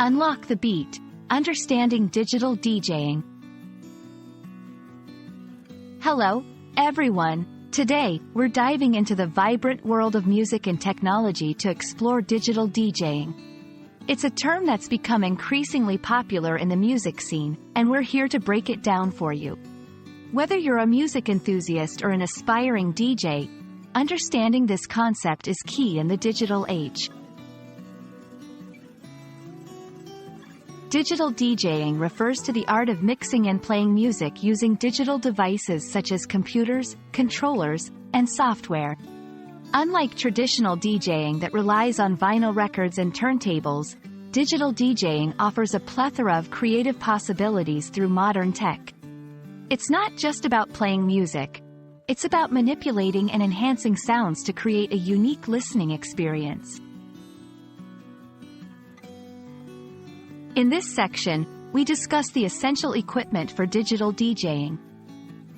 Unlock the beat. Understanding digital DJing. Hello, everyone. Today, we're diving into the vibrant world of music and technology to explore digital DJing. It's a term that's become increasingly popular in the music scene, and we're here to break it down for you. Whether you're a music enthusiast or an aspiring DJ, understanding this concept is key in the digital age. Digital DJing refers to the art of mixing and playing music using digital devices such as computers, controllers, and software. Unlike traditional DJing that relies on vinyl records and turntables, digital DJing offers a plethora of creative possibilities through modern tech. It's not just about playing music. It's about manipulating and enhancing sounds to create a unique listening experience. In this section, we discuss the essential equipment for digital DJing.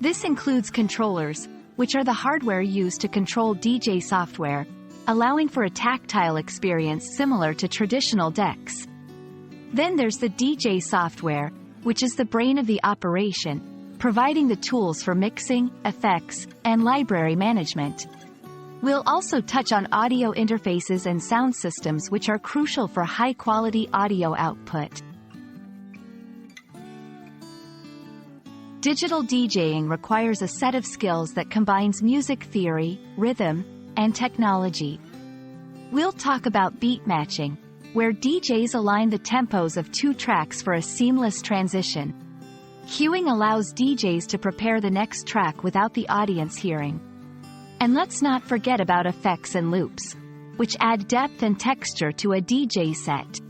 This includes controllers, which are the hardware used to control DJ software, allowing for a tactile experience similar to traditional decks. Then there's the DJ software, which is the brain of the operation, providing the tools for mixing, effects, and library management. We'll also touch on audio interfaces and sound systems, which are crucial for high-quality audio output. Digital DJing requires a set of skills that combines music theory, rhythm, and technology. We'll talk about beat matching, where DJs align the tempos of two tracks for a seamless transition. Cueing allows DJs to prepare the next track without the audience hearing. And let's not forget about effects and loops, which add depth and texture to a DJ set.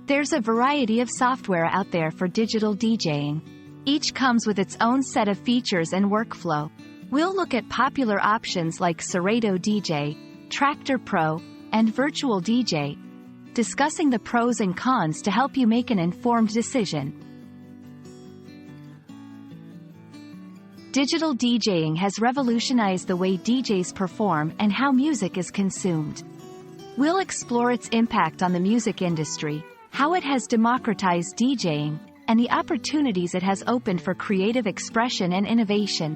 There's a variety of software out there for digital DJing. Each comes with its own set of features and workflow. We'll look at popular options like Serato DJ, Traktor Pro, and Virtual DJ, discussing the pros and cons to help you make an informed decision. Digital DJing has revolutionized the way DJs perform and how music is consumed. We'll explore its impact on the music industry, how it has democratized DJing, and the opportunities it has opened for creative expression and innovation.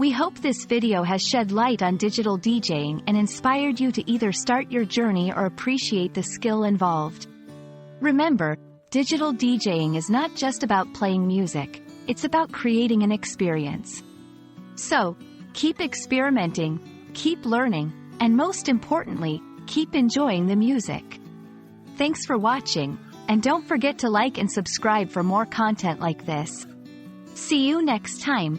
We hope this video has shed light on digital DJing and inspired you to either start your journey or appreciate the skill involved. Remember, digital DJing is not just about playing music, it's about creating an experience. So, keep experimenting, keep learning, and most importantly, keep enjoying the music. Thanks for watching, and don't forget to like and subscribe for more content like this. See you next time.